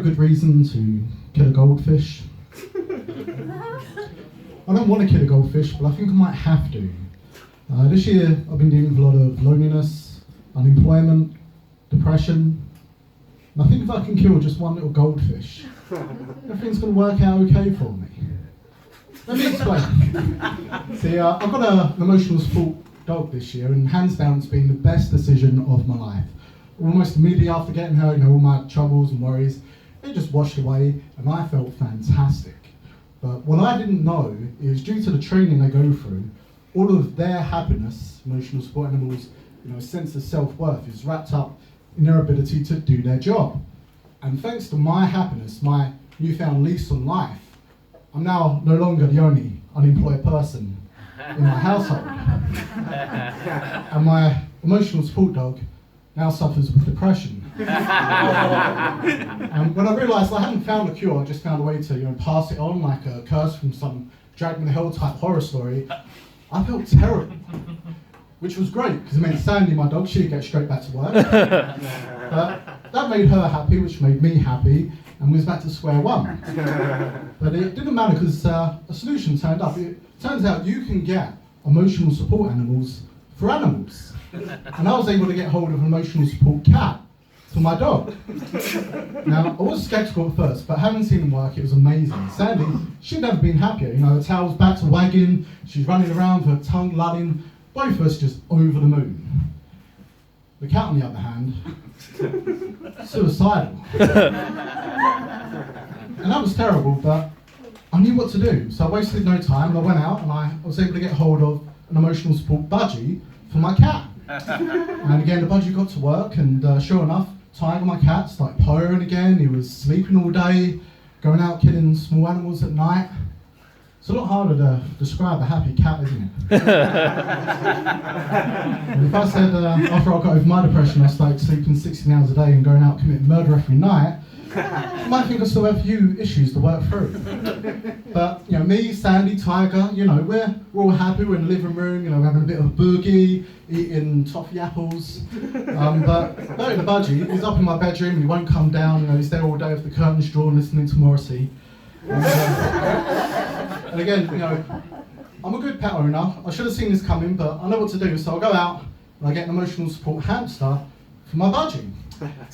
good reason to kill a goldfish. I don't want to kill a goldfish, but I think I might have to. This year I've been dealing with a lot of loneliness, unemployment, depression, and I think if I can kill just one little goldfish, everything's going to work out okay for me. Let me explain. See, I've got an emotional support dog this year, and hands down it's been the best decision of my life. Almost immediately after getting her, all my troubles and worries, they just washed away, and I felt fantastic. But what I didn't know is due to the training they go through, all of their happiness, emotional support animals, sense of self-worth is wrapped up in their ability to do their job. And thanks to my happiness, my newfound lease on life, I'm now no longer the only unemployed person in my household. And my emotional support dog now suffers with depression. And when I realised I hadn't found a cure, I just found a way to pass it on like a curse from some Drag Me to Hell type horror story, I felt terrible. Which was great, because it meant Sandy, my dog, she'd get straight back to work. But that made her happy, which made me happy, and we was back to square one. But it didn't matter, because a solution turned up. It turns out you can get emotional support animals for animals. And I was able to get hold of an emotional support cat for my dog. Now, I was sceptical at first, but having seen them work, it was amazing. Sandy, she'd never been happier. Her tail's back to wagging, she's running around with her tongue lolling, both of us just over the moon. The cat, on the other hand, suicidal. And that was terrible, but I knew what to do. So I wasted no time, and I went out and I was able to get hold of an emotional support budgie for my cat. And again, the budgie got to work, and sure enough, Tiger, my cat, started purring again. He was sleeping all day, going out killing small animals at night. It's a lot harder to describe a happy cat, isn't it? And if I said after I got over my depression, I started sleeping 16 hours a day and going out committing murder every night, you might think I still have a few issues to work through. But me, Sandy, Tiger, we're all happy. We're in the living room, we're having a bit of a boogie, eating toffee apples. But Bertie the budgie, he's up in my bedroom. He won't come down. He's there all day with the curtains drawn, listening to Morrissey. And again, I'm a good pet owner. I should have seen this coming, but I know what to do. So I'll go out and I get an emotional support hamster for my budgie.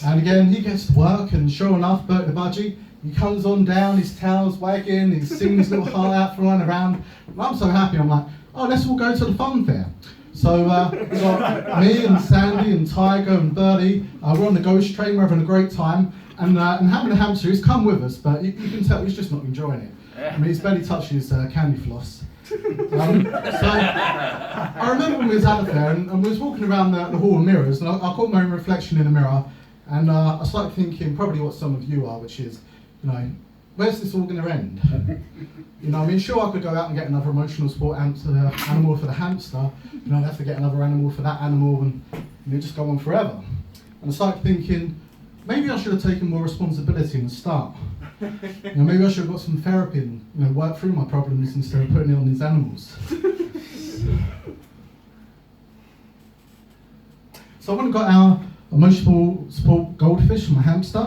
And again, he gets to work, and sure enough, Bertie the budgie, he comes on down, his tail's wagging, he's singing his little heart out for running around. And I'm so happy, I'm like, oh, let's all go to the fun fair. So we've got me and Sandy and Tiger and Bertie, we're on the ghost train, we're having a great time. And having a hamster, he's come with us, but you can tell he's just not enjoying it. I mean, he's barely touching his candy floss. So I remember when we was at the fair, and we was walking around the hall of mirrors, and I caught my own reflection in the mirror, and I started thinking probably what some of you are, which is, where's this all going to end? Sure, I could go out and get another emotional support animal for the hamster, I'd have to get another animal for that animal, and just go on forever. And I started thinking, maybe I should have taken more responsibility in the start. Maybe I should have got some therapy and worked through my problems instead of putting it on these animals. So I went and got our emotional support goldfish for my hamster.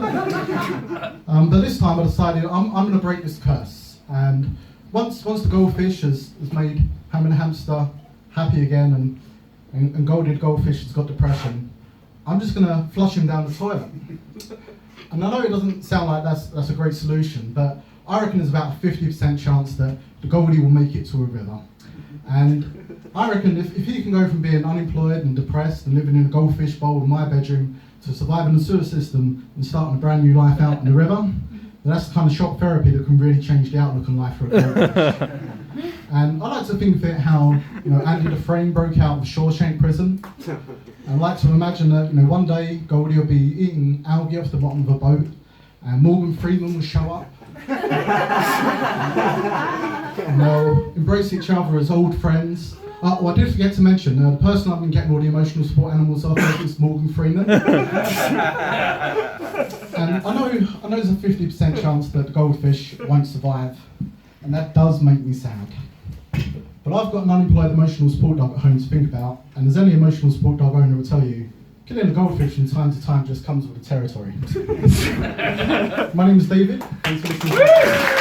But this time I decided I'm going to break this curse. And once the goldfish has made having a hamster happy again, and goldfish has got depression, I'm just going to flush him down the toilet. And I know it doesn't sound like that's a great solution, but I reckon there's about a 50% chance that the Goldie will make it to a river. And I reckon if he can go from being unemployed and depressed and living in a goldfish bowl in my bedroom to surviving the sewer system and starting a brand new life out in the river, then that's the kind of shock therapy that can really change the outlook on life for a goldfish. And I like to think of it how Andy Dufresne broke out of Shawshank prison. I like to imagine that one day Goldie will be eating algae off the bottom of a boat, and Morgan Freeman will show up. And they'll embrace each other as old friends. I did forget to mention the person I've been getting all the emotional support animals off is Morgan Freeman. And I know there's a 50% chance that the goldfish won't survive, and that does make me sad. But I've got an unemployed emotional support dog at home to think about, and as any emotional support dog owner will tell you, killing a goldfish from time to time just comes with the territory. My name is David. Thanks for listening.